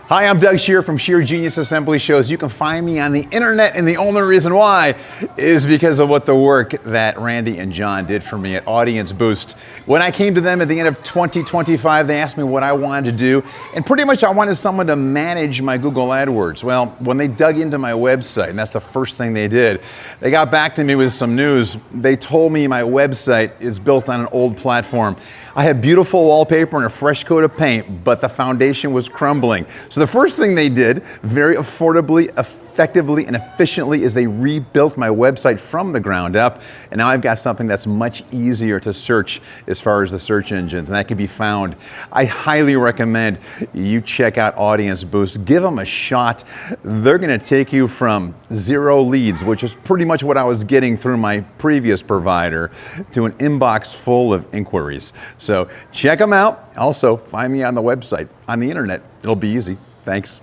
Hi, I'm Doug Scheer from Scheer Genius Assembly Shows. You can find me on the internet, and the only reason why is because of what the work that Randy and John did for me at Audience Boost. When I came to them at the end of 2025, they asked me what I wanted to do, and pretty much I wanted someone to manage my Google AdWords. Well, when they dug into my website, and that's the first thing they did, they got back to me with some news. They told me my website is built on an old platform. I had beautiful wallpaper and a fresh coat of paint, but the foundation was crumbling. So the first thing they did, very affordably, effectively, and efficiently, is they rebuilt my website from the ground up. And now I've got something that's much easier to search as far as the search engines, and that can be found. I highly recommend you check out Audience Boost. Give them a shot. They're gonna take you from 0 leads, which is pretty much what I was getting through my previous provider, to an inbox full of inquiries. So check them out. Also, find me on the website, on the internet. It'll be easy. Thanks.